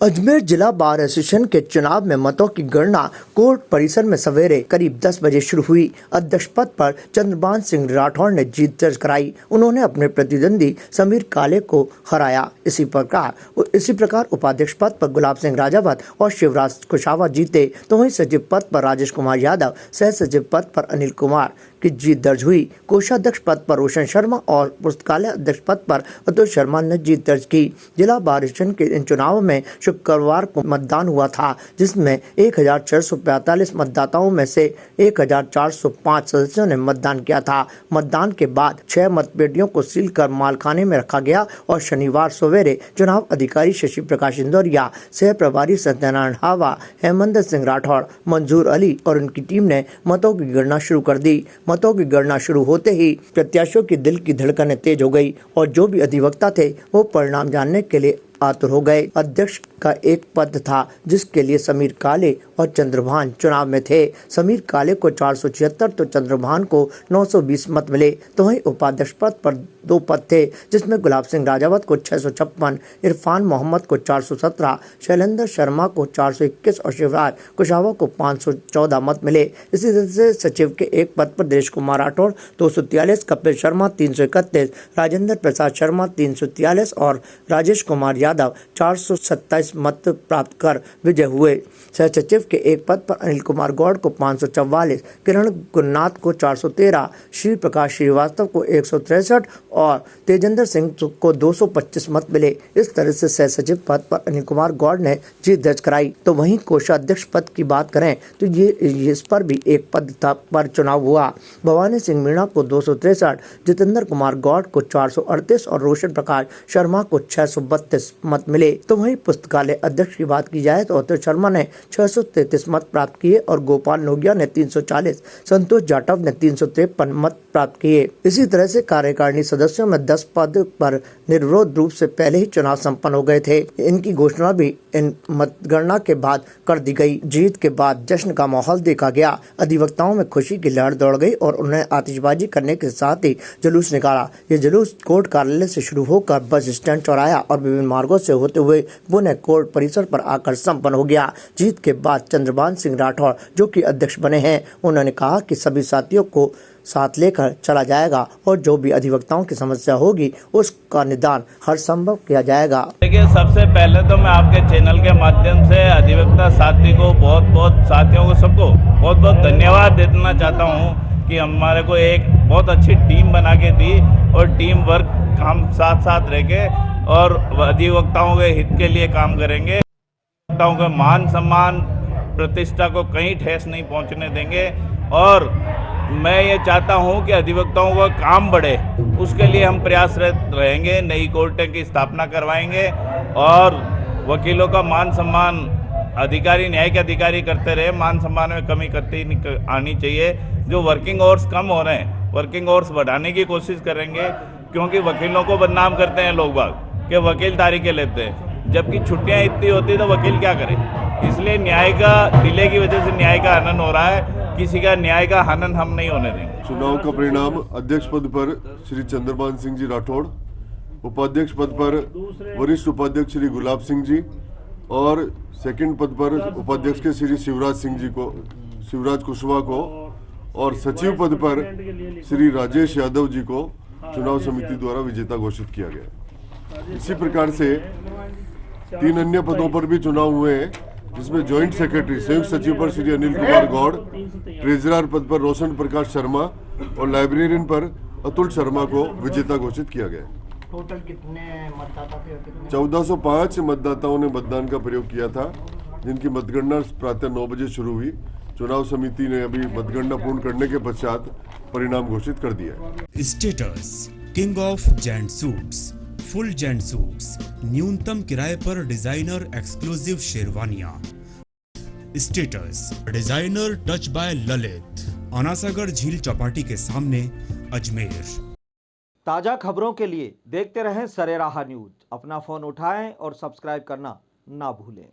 अजमेर जिला bar association के चुनाव में मतों की गणना कोर्ट परिसर में सवेरे करीब 10 बजे शुरू हुई। अध्यक्ष पद पर चंद्रभान सिंह राठौड़ ने जीत दर्ज कराई। उन्होंने अपने प्रतिद्वंदी समीर काले को हराया। इसी प्रकार उपाध्यक्ष पद पर गुलाब सिंह राजावत और शिवराज कुशावा जीते, तो वहीं सचिव पद पर राजेश कुमार यादव, सह सचिव पद पर अनिल कुमार की जीत दर्ज हुई। कोषाध्यक्ष पद पर रोशन शर्मा और पुस्तकालय अध्यक्ष पद पर अतुल शर्मा ने जीत दर्ज की। जिला बार एसोसिएशन के इन चुनावों में शुक्रवार को मतदान हुआ था, जिसमें 1645 मतदाताओं में से 1405 सदस्यों ने मतदान किया था। मतदान के बाद 6 मतपेटियों को सील कर मालखाने में रखा गया और शनिवार सवेरे चुनाव अधिकारी शशि प्रकाश इंदौरिया, सह प्रभारी सत्यनारायण हावा, हेमंत सिंह राठौड़, मंजूर अली और उनकी टीम ने मतों की गणना शुरू कर दी। मतों की गणना शुरू होते ही प्रत्याशियों की दिल की धड़कनें तेज हो गई और जो भी अधिवक्ता थे वो परिणाम जानने के लिए आतुर हो गए। अध्यक्ष का एक पद था जिसके लिए समीर काले और चंद्रभान चुनाव में थे। समीर काले को 476 तो चंद्रभान को 920 मत मिले। तो वहीं उपाध्यक्ष पद पर 2 पद थे, जिसमें गुलाब सिंह राजावत को 656, इरफान मोहम्मद को 417, शैलेंद्र शर्मा को 421 और शिवराज कुशावा को 514 मत मिले। इसी तरह से सचिव के एक पद पर दिनेश कुमार राठौड़ 243, कपिल शर्मा 331, राजेंद्र प्रसाद शर्मा 343 और राजेश कुमार यादव 427 मत प्राप्त कर विजय हुए। सह सचिव के एक पद पर अनिल कुमार गौड़ को 544, किरण गुन्नाथ को 413, श्री प्रकाश श्रीवास्तव को 163 और तेजेंद्र सिंह को 225 मत मिले। इस तरह से सह सचिव पद पर अनिल कुमार गौड़ ने जीत दर्ज कराई। तो वहीं कोषाध्यक्ष पद की बात करें तो इस पर भी एक पद पर चुनाव हुआ। भवानी सिंह मीणा को 263, जितेंद्र कुमार गौड़ को 438 और रोशन प्रकाश शर्मा को 632 मत मिले। तो वहीं पुस्तकालय अध्यक्ष की बात की जाए तो अतुल शर्मा ने 633 मत प्राप्त किए और गोपाल नोगिया ने 340, संतोष जाटव ने 353 मत प्राप्त किए। इसी तरह से कार्यकारिणी सदस्यों में 10 पद पर निर्विरोध रूप से पहले ही चुनाव संपन्न हो गए थे। इनकी घोषणा भी इन मतगणना के बाद कर दी गई। जीत के बाद जश्न का माहौल देखा गया। अधिवक्ताओं में खुशी की लहर दौड़ गई और उन्हें आतिशबाजी करने के साथ ही जुलूस निकाला। ये जुलूस कोर्ट कार्यालय से शुरू होकर बस स्टैंड, चौराया और विभिन्न मार्गों से होते हुए पुनः कोर्ट परिसर पर आकर संपन्न हो गया। जीत के बाद चंद्रभान सिंह राठौड़, जो कि अध्यक्ष बने हैं, उन्होंने कहा कि सभी साथियों को साथ लेकर चला जाएगा और जो भी अधिवक्ताओं की समस्या होगी उसका निदान हर संभव किया जाएगा। देखिए, सबसे पहले तो मैं आपके चैनल के माध्यम से अधिवक्ता साथी को साथियों को सबको बहुत धन्यवाद देना चाहता हूँ कि हमारे को एक बहुत अच्छी टीम बना के दी और टीम वर्क हम साथ रह के और अधिवक्ताओं के हित के लिए काम करेंगे। अधिवक्ताओं के मान सम्मान प्रतिष्ठा को कहीं ठेस नहीं पहुंचने देंगे और मैं ये चाहता हूं कि अधिवक्ताओं का काम बढ़े, उसके लिए हम प्रयासरत रहेंगे। नई कोर्टें की स्थापना करवाएंगे और वकीलों का मान सम्मान अधिकारी, न्यायिक अधिकारी करते रहे। मान सम्मान में कमी करती आनी चाहिए। जो वर्किंग आवर्स कम हो रहे हैं, वर्किंग आवर्स बढ़ाने की कोशिश करेंगे, क्योंकि वकीलों को बदनाम करते हैं लोग बाग कि वकील तारीखें लेते हैं, जबकि छुट्टियां इतनी होती तो वकील क्या करे। इसलिए न्याय का डिले की वजह से न्याय का हनन हो रहा है। किसी का न्याय का हनन हम नहीं होने देंगे। चुनाव का परिणाम अध्यक्ष पद पर श्री चंद्रभान सिंह जी राठौड़, उपाध्यक्ष पद पर वरिष्ठ उपाध्यक्ष श्री गुलाब सिंह जी और सेकंड पद पर उपाध्यक्ष के श्री शिवराज कुशवाहा को और सचिव पद पर श्री राजेश यादव जी को चुनाव समिति द्वारा विजेता घोषित किया गया। इसी प्रकार से 3 अन्य पदों पर भी चुनाव हुए हैं, जिसमें जॉइंट सेक्रेटरी संयुक्त सचिव पर श्री अनिल कुमार गौड़, ट्रेजरर पद पर रोशन प्रकाश शर्मा और लाइब्रेरियन पर अतुल शर्मा को विजेता घोषित किया गया। टोटल कितने मतदाता थे? 1405 मतदाताओं ने मतदान का प्रयोग किया था, जिनकी मतगणना प्रातः 9 बजे शुरू हुई। चुनाव समिति ने अभी मतगणना पूर्ण करने के पश्चात परिणाम घोषित कर दिया। Status king of gent suits, full gent suits, न्यूनतम किराए पर डिजाइनर एक्सक्लूसिव शेरवानियां। Status designer touch by Lalit, Anasagar झील चौपाटी के सामने, अजमेर। ताजा खबरों के लिए देखते रहें सरेराह न्यूज। अपना फोन उठाएं और सब्सक्राइब करना ना भूलें।